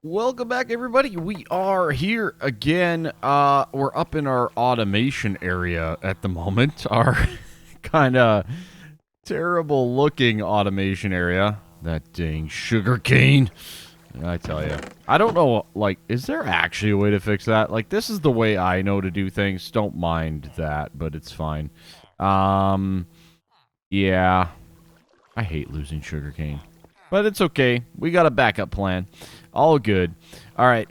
Welcome back, everybody. We are here again. We're up in our automation area at the moment. Our kind of terrible looking automation area. That dang sugar cane. I tell you. I don't know, like, is there actually a way to fix that? Like, this is the way I know to do things. Don't mind that, but it's fine. Yeah. I hate losing sugarcane. But it's okay. We got a backup plan. All good. All right.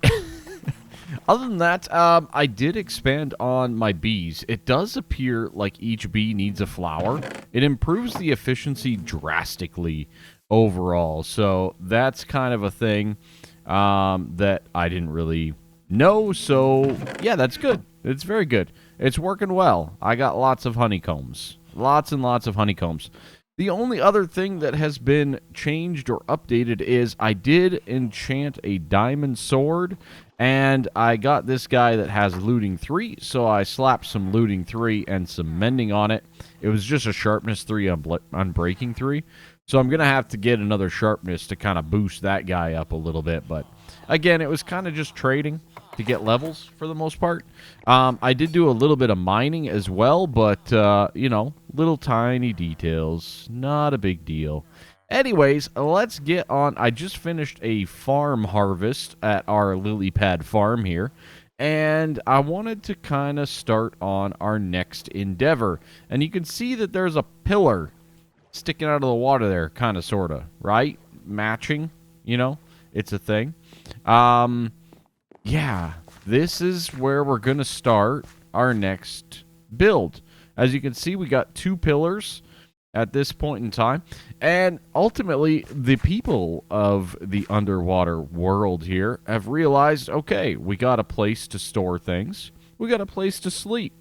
Other than that, I did expand on my bees. It does appear like each bee needs a flower. It improves the efficiency drastically overall. So that's kind of a thing that I didn't really know. So, yeah, that's good. It's very good. It's working well. I got lots of honeycombs. Lots and lots of honeycombs. The only other thing that has been changed or updated is I did enchant a diamond sword, and I got this guy that has looting 3, so I slapped some looting 3 and some mending on it. It was just a sharpness 3 on breaking 3, so I'm going to have to get another sharpness to kind of boost that guy up a little bit, but again, it was kind of just trading to get levels for the most part. I did do a little bit of mining as well, but, you know, little tiny details. Not a big deal. Anyways, let's get on. I just finished a farm harvest at our lily pad farm here, and I wanted to kind of start on our next endeavor. And you can see that there's a pillar sticking out of the water there, kind of, sort of, right? Matching, you know? It's a thing. Yeah, this is where we're going to start our next build. As you can see, we got 2 pillars at this point in time. And ultimately, the people of the underwater world here have realized, okay, we got a place to store things. We got a place to sleep.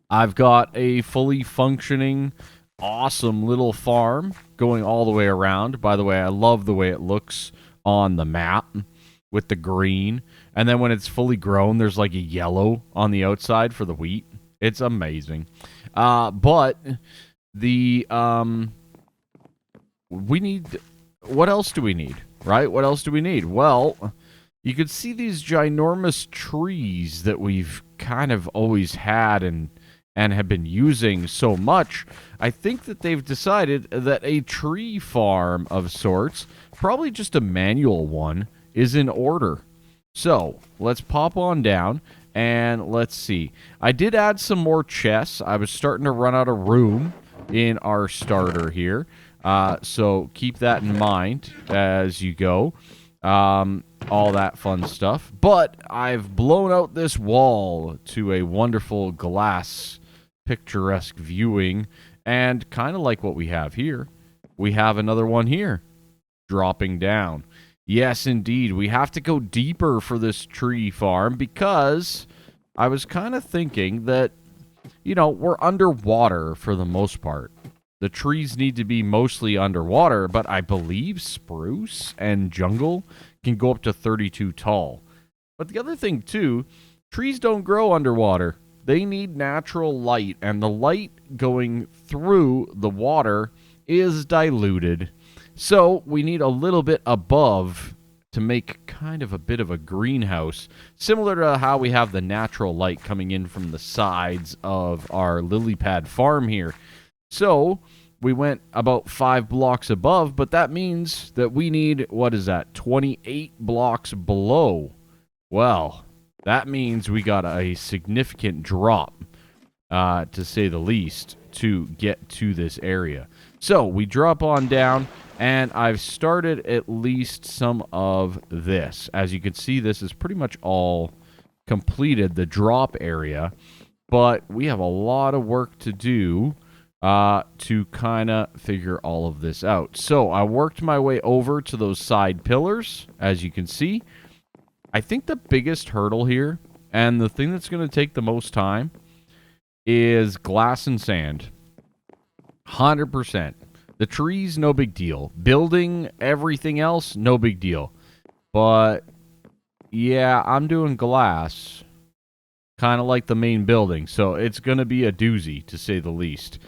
I've got a fully functioning, awesome little farm going all the way around. By the way, I love the way it looks on the map with the green, and then when it's fully grown, there's like a yellow on the outside for the wheat. It's amazing. But the we need, what else do we need, right? What else do we need? Well, you can see these ginormous trees that we've kind of always had and have been using so much. I think that they've decided that a tree farm of sorts, probably just a manual one, is in order. So let's pop on down and let's see. I did add some more chests. I was starting to run out of room in our starter here. So keep that in mind as you go. All that fun stuff. But I've blown out this wall to a wonderful glass picturesque viewing, and kind of like what we have here, we have another one here dropping down. Yes, indeed. We have to go deeper for this tree farm because I was kind of thinking that, you know, we're underwater for the most part. The trees need to be mostly underwater, but I believe spruce and jungle can go up to 32 tall. But the other thing, too, trees don't grow underwater. They need natural light, and the light going through the water is diluted. So we need a little bit above to make kind of a bit of a greenhouse, similar to how we have the natural light coming in from the sides of our lily pad farm here. So we went about 5 blocks above, but that means that we need, what is that, 28 blocks below. Well, that means we got a significant drop, to say the least, to get to this area. So we drop on down, and I've started at least some of this. As you can see, this is pretty much all completed, the drop area, but we have a lot of work to do to kind of figure all of this out. So I worked my way over to those side pillars, as you can see. I think the biggest hurdle here, and the thing that's going to take the most time, is glass and sand. 100%. The trees, no big deal. Building everything else, no big deal. But, yeah, I'm doing glass. Kind of like the main building. So it's going to be a doozy, to say the least.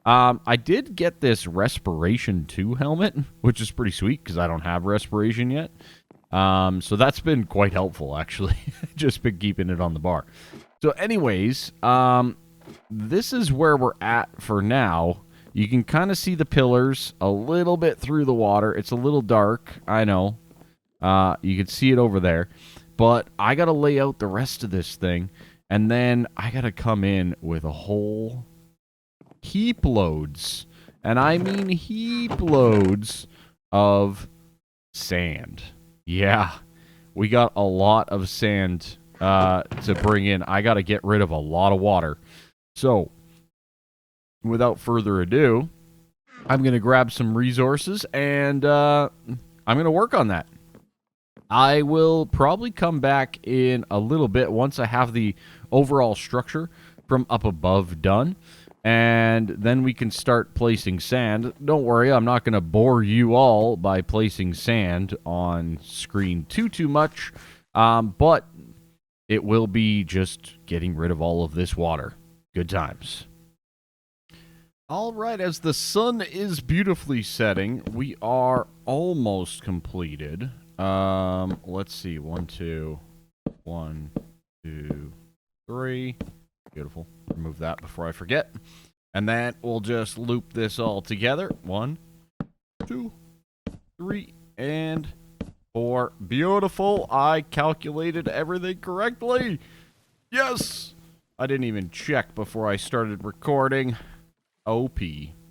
I did get this Respiration 2 helmet, which is pretty sweet because I don't have Respiration yet. So that's been quite helpful, actually. Just been keeping it on the bar. So anyways, this is where we're at for now. You can kind of see the pillars a little bit through the water. It's a little dark, I know. You can see it over there. But I got to lay out the rest of this thing, and then I got to come in with a whole heap loads, and I mean heap loads of sand. Yeah, we got a lot of sand to bring in. I got to get rid of a lot of water. So, without further ado, I'm going to grab some resources, and I'm going to work on that. I will probably come back in a little bit once I have the overall structure from up above done. And then we can start placing sand. Don't worry, I'm not going to bore you all by placing sand on screen too much. But it will be just getting rid of all of this water. Good times. All right, as the sun is beautifully setting, we are almost completed. Let's see. 1, 2, 1, 2, 3. Beautiful. Remove that before I forget. And then we'll just loop this all together. 1, 2, 3, and 4. Beautiful. I calculated everything correctly. Yes! I didn't even check before I started recording. OP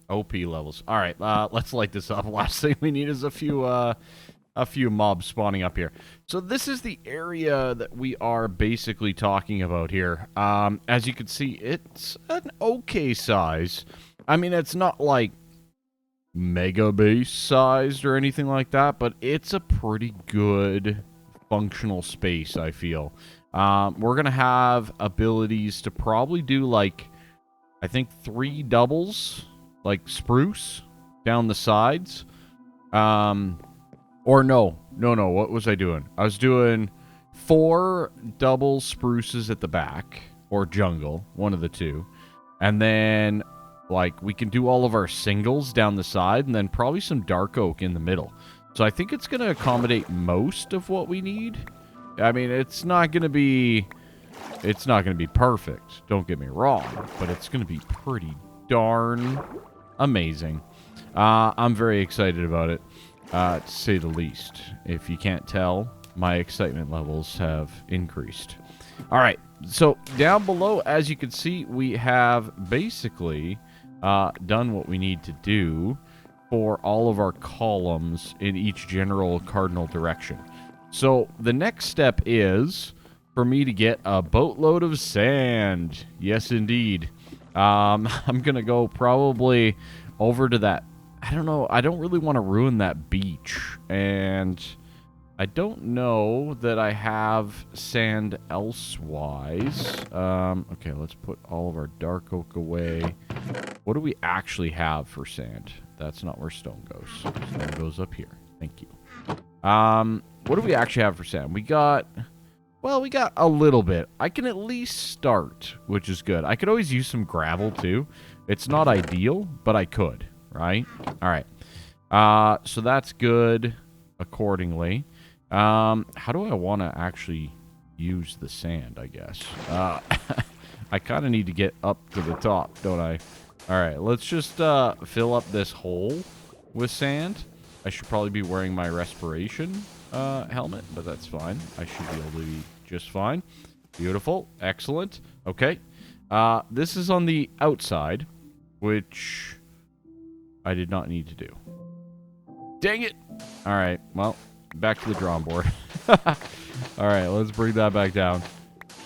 levels. All right, let's light this up. Last thing we need is a few mobs spawning up here. So this is the area that we are basically talking about here. As you can see, it's an okay size. I mean, it's not like mega base sized or anything like that, but it's a pretty good functional space, I feel. We're going to have abilities to probably do, like, I think 3 doubles, like spruce, down the sides. Or no, what was I doing? I was doing 4 double spruces at the back, or jungle, one of the two. And then, like, we can do all of our singles down the side, and then probably some dark oak in the middle. So I think it's going to accommodate most of what we need. I mean, it's not going to be perfect, don't get me wrong, but it's going to be pretty darn amazing. I'm very excited about it. To say the least. If you can't tell, my excitement levels have increased. All right, so down below, as you can see, we have basically done what we need to do for all of our columns in each general cardinal direction. So the next step is for me to get a boatload of sand. Yes, indeed. I'm going to go probably over to that. I don't know. I don't really want to ruin that beach. And I don't know that I have sand elsewise. Okay, let's put all of our dark oak away. What do we actually have for sand? That's not where stone goes. Stone goes up here. Thank you. What do we actually have for sand? We got a little bit. I can at least start, which is good. I could always use some gravel, too. It's not ideal, but I could, right? All right. So that's good accordingly. How do I want to actually use the sand, I guess? I kind of need to get up to the top, don't I? All right, let's just fill up this hole with sand. I should probably be wearing my respiration helmet, but that's fine. I should be able to be just fine. Beautiful. Excellent. Okay. This is on the outside, which I did not need to do. Dang it! All right. Well, back to the drawing board. All right, let's bring that back down.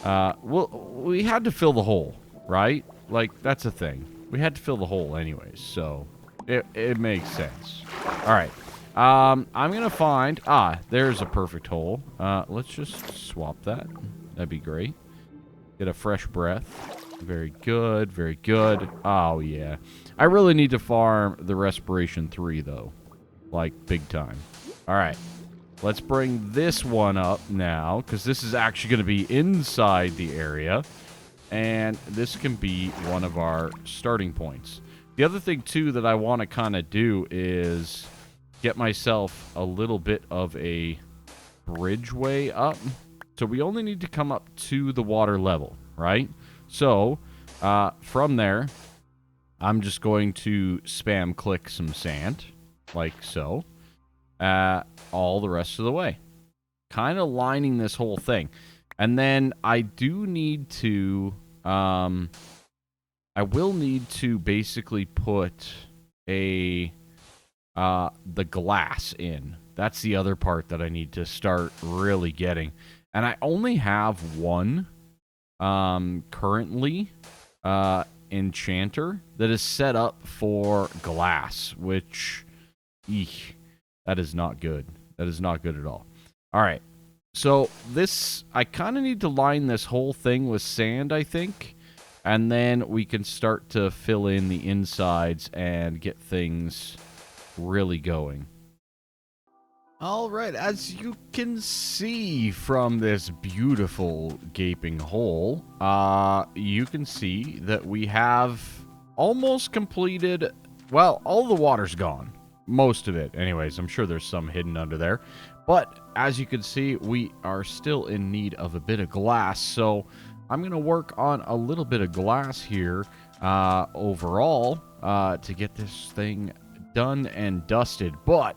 Well, we had to fill the hole, right? Like, that's a thing. We had to fill the hole anyways, so it makes sense. All right. I'm going to find... there's a perfect hole. Let's just swap that. That'd be great. Get a fresh breath. Very good, very good. Oh, yeah. I really need to farm the Respiration 3, though. Like, big time. All right. Let's bring this one up now, because this is actually going to be inside the area. And this can be one of our starting points. The other thing, too, that I want to kind of do is get myself a little bit of a bridgeway up. So we only need to come up to the water level, right? So from there, I'm just going to spam click some sand, like so, all the rest of the way. Kind of lining this whole thing. And then I do need to, I will need to basically put the glass in. That's the other part that I need to start really getting. And I only have one currently enchanter that is set up for glass, which, that is not good. That is not good at all. All right. So this, I kind of need to line this whole thing with sand, I think. And then we can start to fill in the insides and get things really going. All right, as you can see from this beautiful gaping hole, you can see that we have almost completed, well, all the water's gone. Most of it, anyways. I'm sure there's some hidden under there. But as you can see, we are still in need of a bit of glass. So I'm going to work on a little bit of glass here overall to get this thing done and dusted. But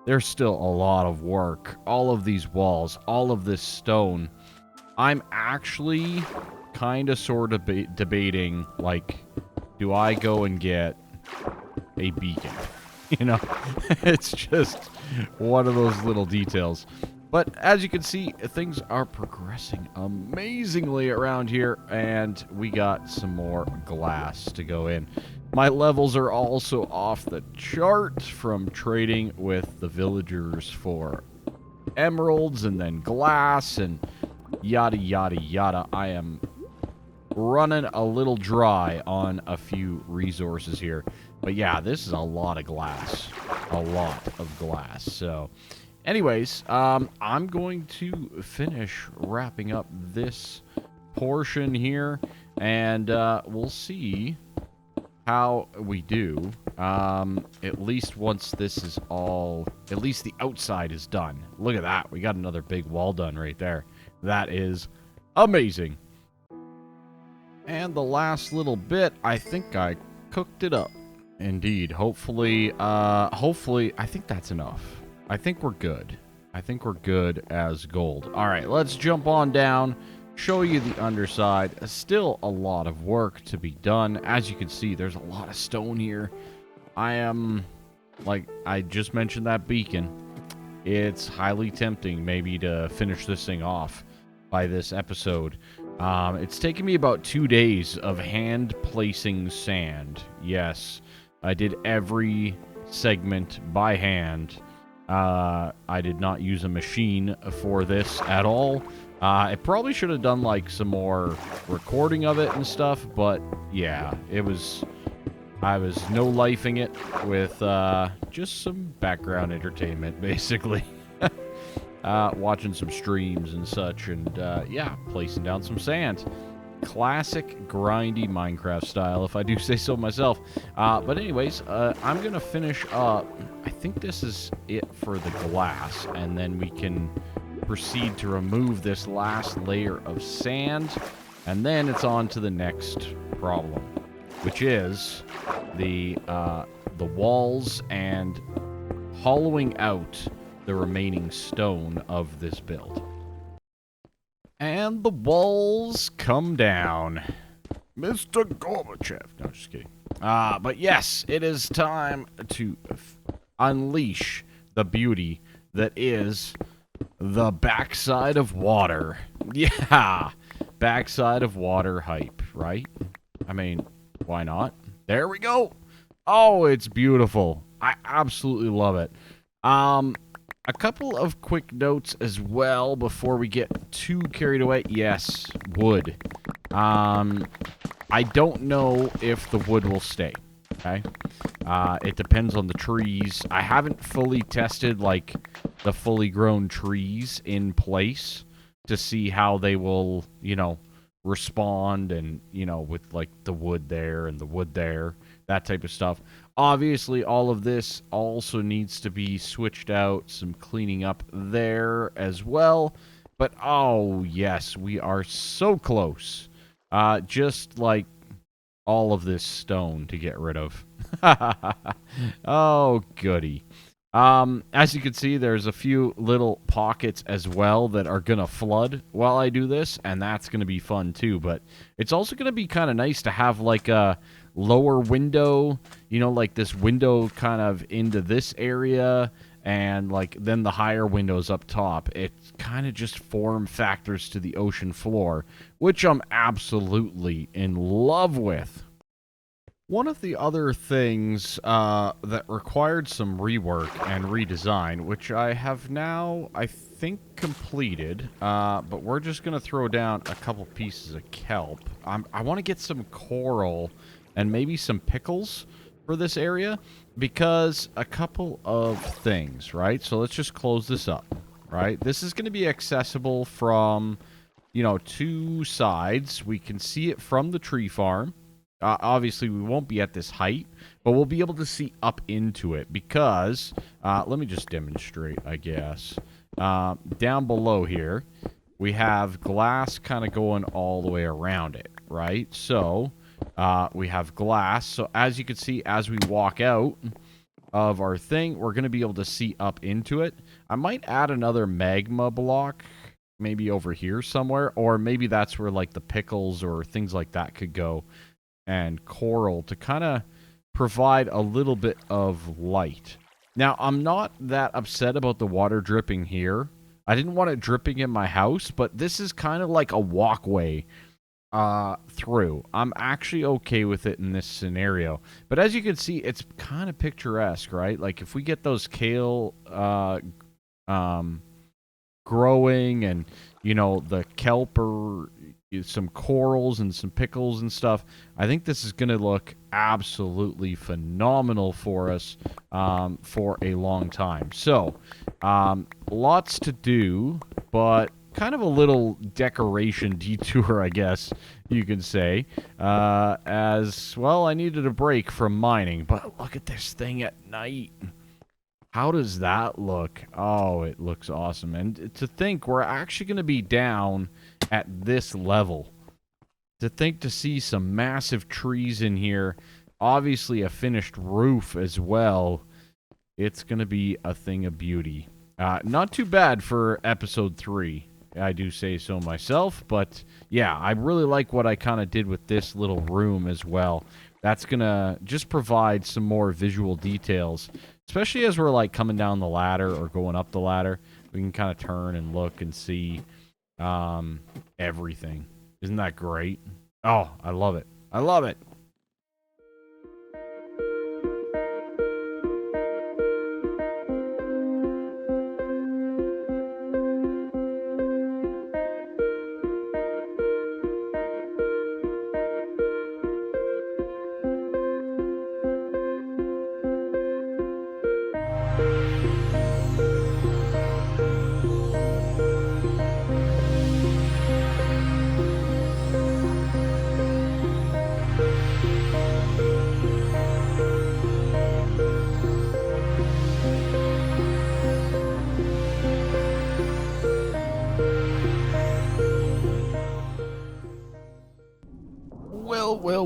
there's still a lot of work. All of these walls, all of this stone. I'm actually kind of sort of debating, like, do I go and get a beacon? You know, it's just one of those little details. But as you can see, things are progressing amazingly around here, and we got some more glass to go in. My levels are also off the chart from trading with the villagers for emeralds and then glass and yada, yada, yada. I am running a little dry on a few resources here. But yeah, this is a lot of glass. A lot of glass. So, anyways, I'm going to finish wrapping up this portion here. And we'll see how we do. At least once this is all... At least the outside is done. Look at that. We got another big wall done right there. That is amazing. And the last little bit, I think I cooked it up. Indeed. Hopefully, I think that's enough. I think we're good. I think we're good as gold. All right, let's jump on down, show you the underside. Still a lot of work to be done. As you can see, there's a lot of stone here. I am, like I just mentioned that beacon. It's highly tempting maybe to finish this thing off by this episode. It's taken me about 2 days of hand placing sand. Yes, I did every segment by hand. I did not use a machine for this at all. I probably should have done like some more recording of it and stuff, but yeah, I was no lifing it with just some background entertainment, basically. Watching some streams and such, and yeah, placing down some sand. Classic grindy Minecraft style, if I do say so myself. But anyways, I'm gonna finish up. I think this is it for the glass, and then we can proceed to remove this last layer of sand, and then it's on to the next problem, which is the walls and hollowing out the remaining stone of this build. And the walls come down. Mr. Gorbachev. No, just kidding. But yes, it is time to unleash the beauty that is the backside of water. Yeah, backside of water hype, right? I mean, why not? There we go. Oh, it's beautiful. I absolutely love it. A couple of quick notes as well before we get too carried away. Yes, wood. I don't know if the wood will stay, okay? It depends on the trees. I haven't fully tested, like, the fully grown trees in place to see how they will, you know, respond and, you know, with, like, the wood there and the wood there, that type of stuff. Obviously, all of this also needs to be switched out, some cleaning up there as well. But, oh, yes, we are so close. Just like all of this stone to get rid of. Oh, goody. As you can see, there's a few little pockets as well that are going to flood while I do this, and that's going to be fun too. But it's also going to be kind of nice to have like a lower window, you know, like this window kind of into this area, and like then the higher windows up top. It kind of just form factors to the ocean floor, which I'm absolutely in love with. One of the other things that required some rework and redesign, which I have now, I think, completed, but we're just going to throw down a couple pieces of kelp. I want to get some coral and maybe some pickles for this area, because a couple of things, right? So let's just close this up, right? This is going to be accessible from, you know, two sides. We can see it from the tree farm. Obviously, we won't be at this height, but we'll be able to see up into it because, let me just demonstrate, I guess. Down below here, we have glass kind of going all the way around it, right? So, we have glass. So, as you can see, as we walk out of our thing, we're going to be able to see up into it. I might add another magma block maybe over here somewhere, or maybe that's where, like, the pickles or things like that could go. And coral to kind of provide a little bit of light. Now, I'm not that upset about the water dripping here. I didn't want it dripping in my house, but this is kind of like a walkway through. I'm actually okay with it in this scenario. But as you can see, it's kind of picturesque, right? Like if we get those kale growing and, you know, the kelp or some corals and some pickles and stuff, I think this is going to look absolutely phenomenal for us for a long time. So, lots to do, but kind of a little decoration detour, I guess you could say. As, well, I needed a break from mining, but look at this thing at night. How does that look? Oh, it looks awesome. And to think we're actually going to be down at this level. To think to see some massive trees in here. Obviously a finished roof as well. It's going to be a thing of beauty. Not too bad for episode 3. I do say so myself. But yeah, I really like what I kind of did with this little room as well. That's going to just provide some more visual details. Especially as we're like coming down the ladder or going up the ladder. We can kind of turn and look and see everything. Isn't that great? Oh, I love it. I love it.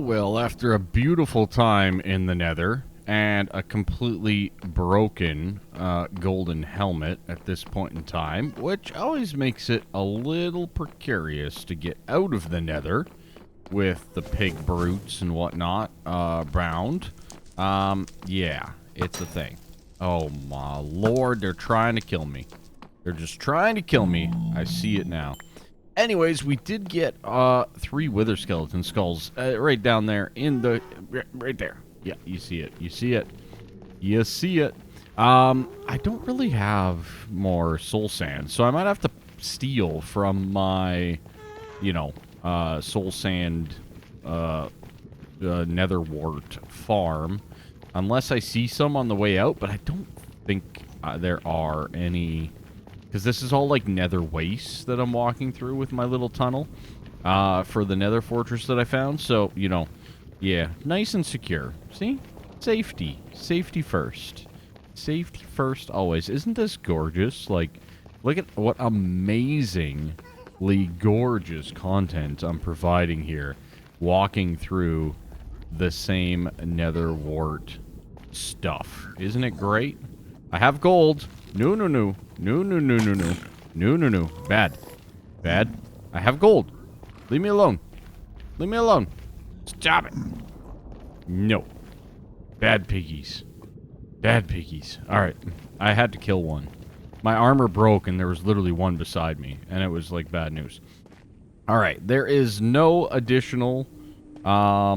Well, after a beautiful time in the Nether and a completely broken golden helmet at this point in time, which always makes it a little precarious to get out of the Nether with the pig brutes and whatnot around. Yeah, it's a thing. Oh my lord, they're trying to kill me. They're just trying to kill me. I see it now. Anyways, we did get 3 wither skeleton skulls right down there in the... Right there. Yeah, you see it. You see it. You see it. I don't really have more soul sand, so I might have to steal from my, you know, soul sand nether wart farm. Unless I see some on the way out, but I don't think there are any... Because this is all like nether wastes that I'm walking through with my little tunnel for the nether fortress that I found. So, you know, yeah, nice and secure. See? Safety. Safety first. Safety first always. Isn't this gorgeous? Like, look at what amazingly gorgeous content I'm providing here. Walking through the same nether wart stuff. Isn't it great? I have gold. No, no, no. No, no, no, no, no. No, no, no. Bad. Bad. I have gold. Leave me alone. Leave me alone. Stop it. No. Bad piggies. Bad piggies. Alright. I had to kill one. My armor broke and there was literally one beside me. And it was like bad news. Alright. There is no additional... I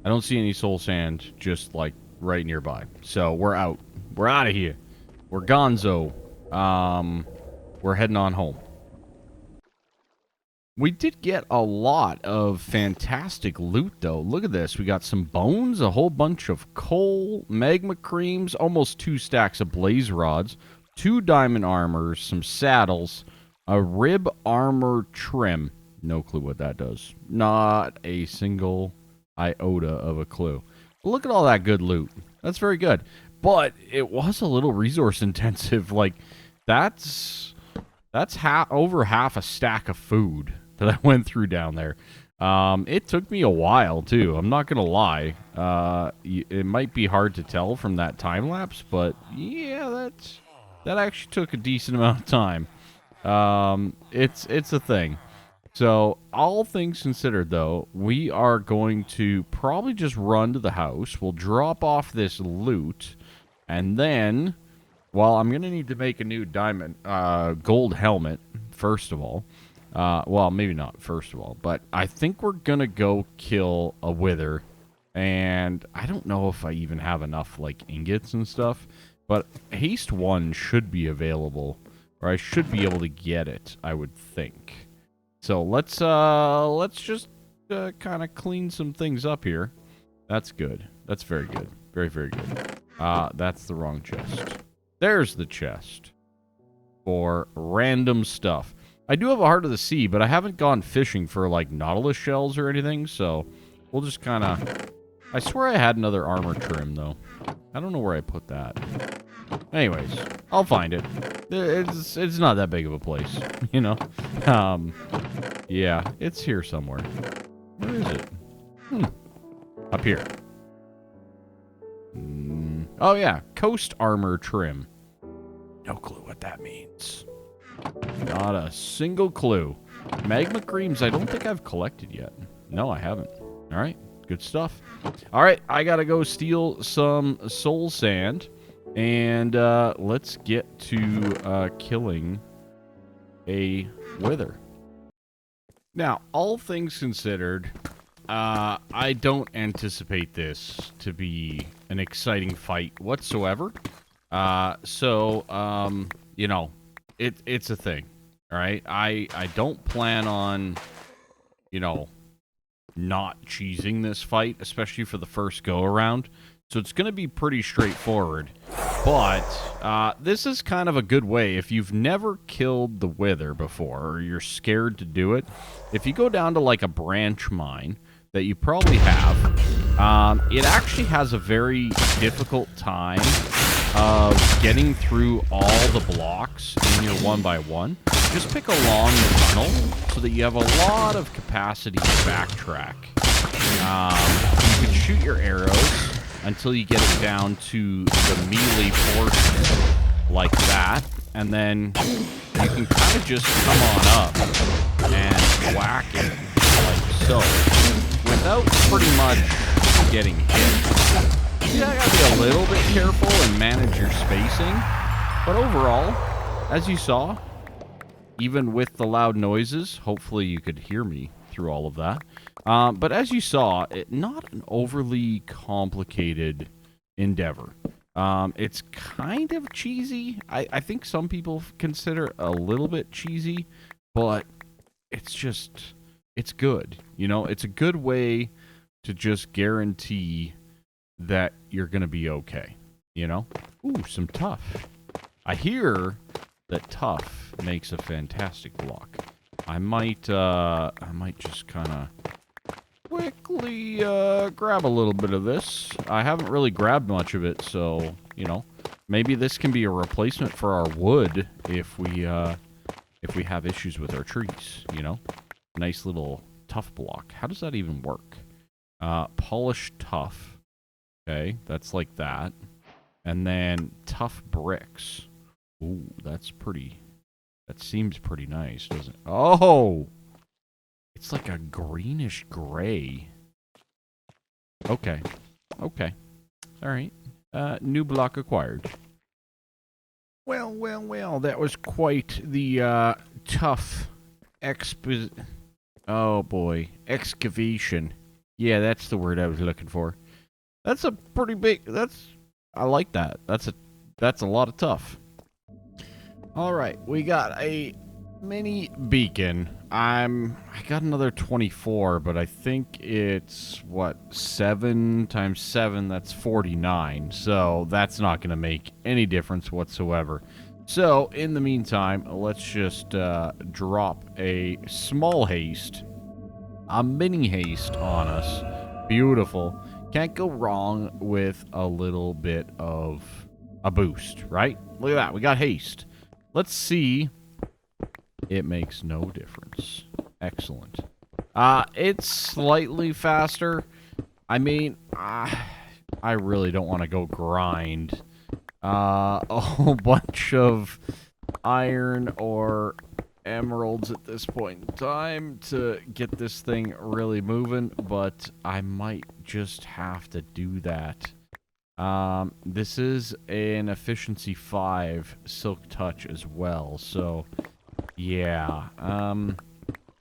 don't see any soul sand just like right nearby. So we're out. We're out of here. We're gonzo. We're heading on home. We did get a lot of fantastic loot, though. Look at this. We got some bones, a whole bunch of coal, magma creams, almost 2 stacks of blaze rods, 2 diamond armors, some saddles, a rib armor trim. No clue what that does. Not a single iota of a clue. Look at all that good loot. That's very good. But it was a little resource intensive. Like, that's over half a stack of food that I went through down there. It took me a while, too. I'm not going to lie. It might be hard to tell from that time lapse, but yeah, that actually took a decent amount of time. It's a thing. So, all things considered, though, we are going to probably just run to the house. We'll drop off this loot, and then, well, I'm going to need to make a new gold helmet, first of all. Well, maybe not first of all, but I think we're going to go kill a wither, and I don't know if I even have enough, like, ingots and stuff, but haste 1 should be available, or I should be able to get it, I would think. So let's just kind of clean some things up here. That's good. That's very good. Very, very good. That's the wrong chest. There's the chest for random stuff. I do have a heart of the sea, but I haven't gone fishing for, like, nautilus shells or anything, so we'll just kind of... I swear I had another armor trim, though. I don't know where I put that. Anyways, I'll find it. It's not that big of a place, you know? Yeah, it's here somewhere. Where is it? Up here. Oh, yeah. Coast armor trim. No clue what that means. Not a single clue. Magma creams, I don't think I've collected yet. No, I haven't. All right. Good stuff. All right. I got to go steal some soul sand. And let's get to killing a wither. Now, all things considered, I don't anticipate this to be an exciting fight whatsoever. You know, it's a thing, all right? I don't plan on, you know, not cheesing this fight, especially for the first go-around. So it's going to be pretty straightforward. But this is kind of a good way. If you've never killed the wither before, or you're scared to do it, if you go down to like a branch mine that you probably have, it actually has a very difficult time of getting through all the blocks in your 1x1. Just pick along the tunnel so that you have a lot of capacity to backtrack. You can shoot your arrows until you get it down to the melee portion, like that, and then you can kind of just come on up and whack it, like so, without pretty much getting hit. You gotta be a little bit careful and manage your spacing, but overall, as you saw, even with the loud noises, hopefully you could hear me through all of that. But as you saw, not an overly complicated endeavor. It's kind of cheesy. I think some people consider it a little bit cheesy, but it's good. You know, it's a good way to just guarantee that you're going to be okay. You know? Ooh, some tough. I hear that tough makes a fantastic block. I might just kind of quickly grab a little bit of this. I haven't really grabbed much of it, so, you know, maybe this can be a replacement for our wood if we have issues with our trees, you know? Nice little tough block. How does that even work? Polished tough. Okay, that's like that. And then tough bricks. Ooh, that's pretty... That seems pretty nice, doesn't it? Oh! It's like a greenish gray. Okay. Okay. Alright. New block acquired. Well, well, well. That was quite the, tough Oh, boy. Excavation. Yeah, that's the word I was looking for. That's a pretty big... I like that. That's a lot of tough. Alright, we got a mini beacon. I got another 24, but I think it's, what, 7 times 7, that's 49. So that's not going to make any difference whatsoever. So, in the meantime, let's just drop a small haste, a mini haste on us. Beautiful. Can't go wrong with a little bit of a boost, right? Look at that. We got haste. Let's see. It makes no difference. Excellent. It's slightly faster. I mean, I really don't want to go grind a whole bunch of iron or emeralds at this point in time to get this thing really moving, but I might just have to do that. This is an efficiency 5 silk touch as well, so yeah.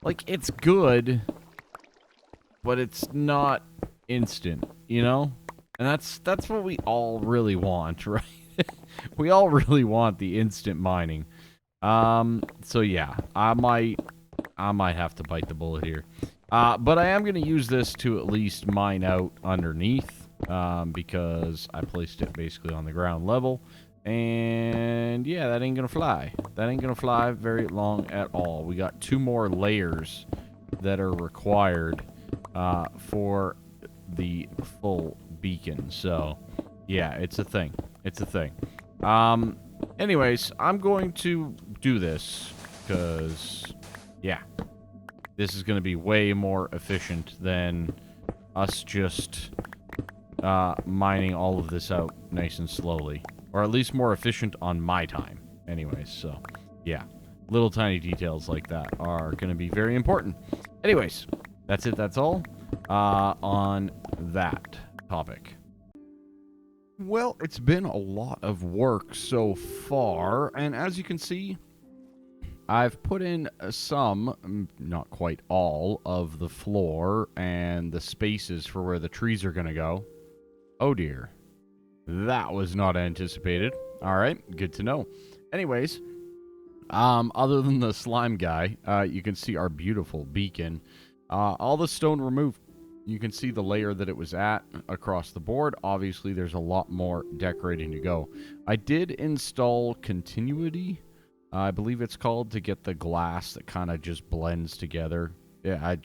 Like, it's good, but it's not instant, you know? And that's what we all really want, right? We all really want the instant mining. So yeah, I might have to bite the bullet here. But I am going to use this to at least mine out underneath. Because I placed it basically on the ground level. And yeah, that ain't gonna fly. That ain't gonna fly very long at all. We got 2 more layers that are required for the full beacon. So yeah, it's a thing. It's a thing. Anyways, I'm going to do this because yeah, this is going to be way more efficient than us just mining all of this out nice and slowly. Or at least more efficient on my time. Anyways, so, yeah. Little tiny details like that are going to be very important. Anyways, that's it, that's all on that topic. Well, it's been a lot of work so far, and as you can see, I've put in some, not quite all, of the floor and the spaces for where the trees are going to go. Oh dear. That was not anticipated. Alright, good to know. Anyways, other than the slime guy, you can see our beautiful beacon. All the stone removed. You can see the layer that it was at across the board. Obviously, there's a lot more decorating to go. I did install continuity, I believe it's called, to get the glass that kind of just blends together. Yeah,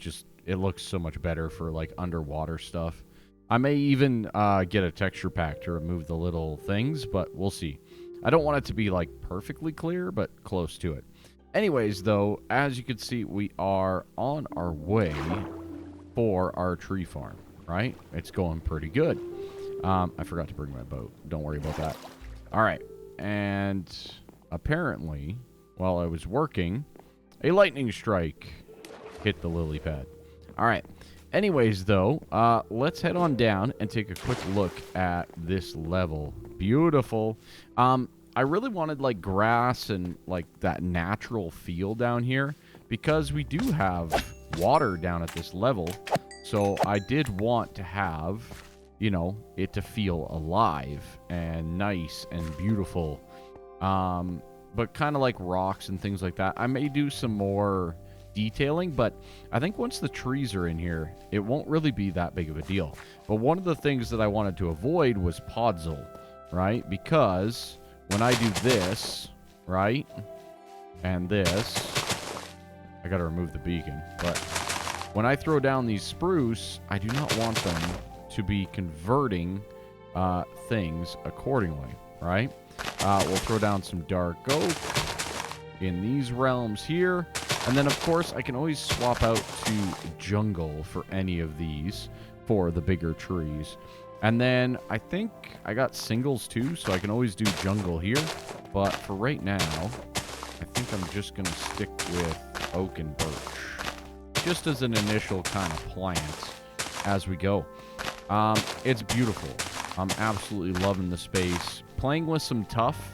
it looks so much better for, like, underwater stuff. I may even get a texture pack to remove the little things, but we'll see. I don't want it to be, like, perfectly clear, but close to it. Anyways, though, as you can see, we are on our way for our tree farm, right? It's going pretty good. I forgot to bring my boat. Don't worry about that. All right. And apparently, while I was working, a lightning strike hit the lily pad. All right. Anyways, though, let's head on down and take a quick look at this level. Beautiful. I really wanted, like, grass and, like, that natural feel down here because we do have water down at this level. So I did want to have, you know, it to feel alive and nice and beautiful. But kind of like rocks and things like that. I may do some more detailing, but I think once the trees are in here, it won't really be that big of a deal. But one of the things that I wanted to avoid was podzol, right? Because when I do this, right, and this, I gotta remove the beacon, but when I throw down these spruce, I do not want them to be converting things accordingly, right? We'll throw down some dark oak in these realms here. And then, of course, I can always swap out to jungle for any of these for the bigger trees. And then I think I got singles too, so I can always do jungle here. But for right now, I think I'm just going to stick with oak and birch, just as an initial kind of plant as we go. It's beautiful. I'm absolutely loving the space. Playing with some tough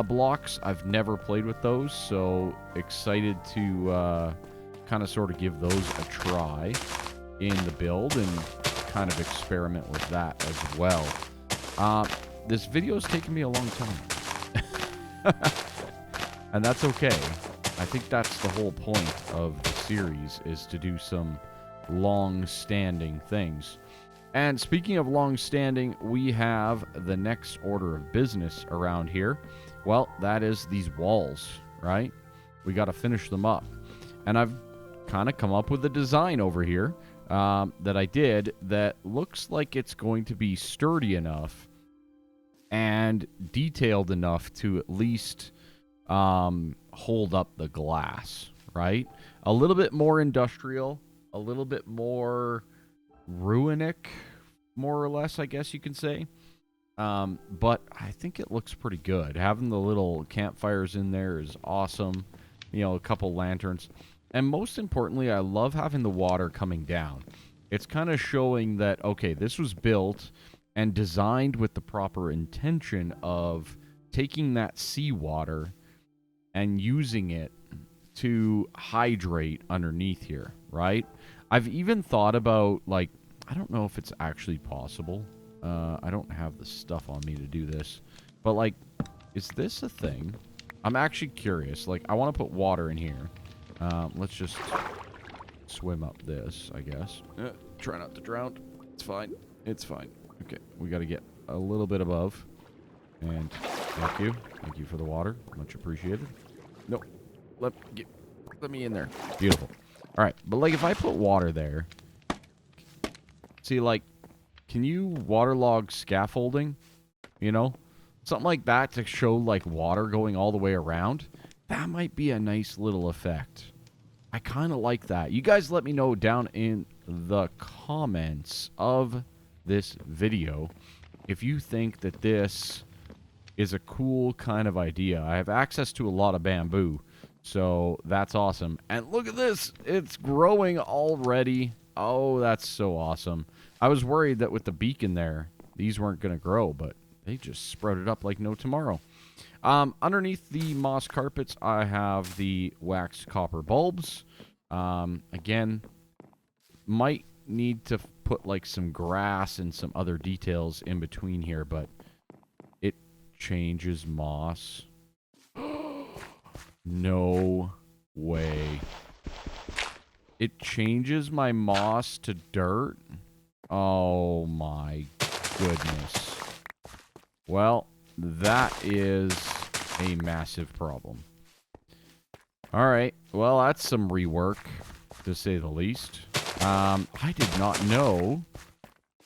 blocks. I've never played with those, so excited to kind of sort of give those a try in the build and kind of experiment with that as well. This video is taking me a long time. And that's okay. I think that's the whole point of the series, is to do some long-standing things. And speaking of long-standing, we have the next order of business around here. Well, that is these walls, right? We got to finish them up. And I've kind of come up with a design over here that I did that looks like it's going to be sturdy enough and detailed enough to at least hold up the glass, right? A little bit more industrial, a little bit more ruinic, more or less, I guess you can say. But I think it looks pretty good. Having the little campfires in there is awesome. You know, a couple lanterns. And most importantly, I love having the water coming down. It's kind of showing that, okay, this was built and designed with the proper intention of taking that seawater and using it to hydrate underneath here, right? I've even thought about, like, I don't know if it's actually possible. I don't have the stuff on me to do this. But, like, is this a thing? I'm actually curious. Like, I want to put water in here. Let's just swim up this, I guess. Try not to drown. It's fine. It's fine. Okay, we got to get a little bit above. And thank you. Thank you for the water. Much appreciated. No. Let me in there. Beautiful. All right, but, like, if I put water there... See, like, can you waterlog scaffolding? You know? Something like that to show, like, water going all the way around. That might be a nice little effect. I kind of like that. You guys let me know down in the comments of this video if you think that this is a cool kind of idea. I have access to a lot of bamboo, so that's awesome. And look at this. It's growing already. Oh, that's so awesome. I was worried that with the beacon there, these weren't going to grow, but they just sprouted up like no tomorrow. Underneath the moss carpets, I have the waxed copper bulbs. Again, might need to put like some grass and some other details in between here, but it changes moss. No way. It changes my moss to dirt? Oh my goodness. Well, that is a massive problem. Alright, well, that's some rework, to say the least. I did not know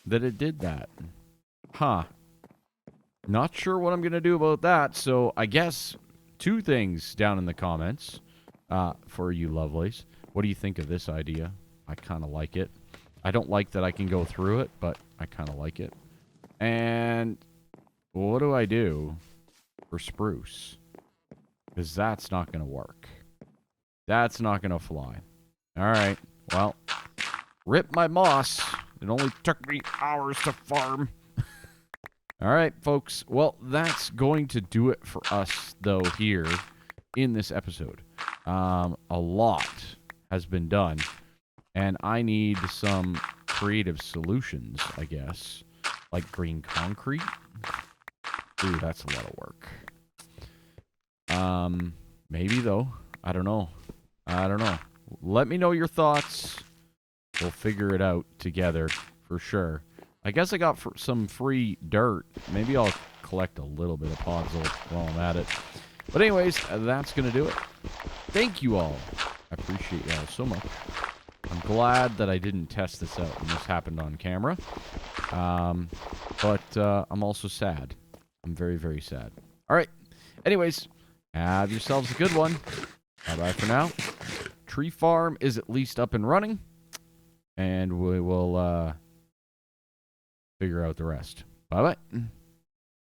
that it did that. Huh. Not sure what I'm going to do about that, so I guess two things down in the comments for you lovelies. What do you think of this idea? I kind of like it. I don't like that I can go through it, but I kind of like it. And what do I do for spruce? Because that's not going to work. That's not going to fly. All right. Well, rip my moss. It only took me hours to farm. All right, folks. Well, that's going to do it for us, though, here in this episode. A lot has been done, and I need some creative solutions, I guess. Like green concrete. Ooh, that's a lot of work. Maybe, though. I don't know. Let me know your thoughts. We'll figure it out together for sure. I guess I got some free dirt. Maybe I'll collect a little bit of podzol while I'm at it. But anyways, that's going to do it. Thank you all. I appreciate y'all so much. I'm glad that I didn't test this out when this happened on camera. But I'm also sad. I'm very, very sad. All right. Anyways, have yourselves a good one. Bye-bye for now. Tree farm is at least up and running. And we will figure out the rest. Bye-bye.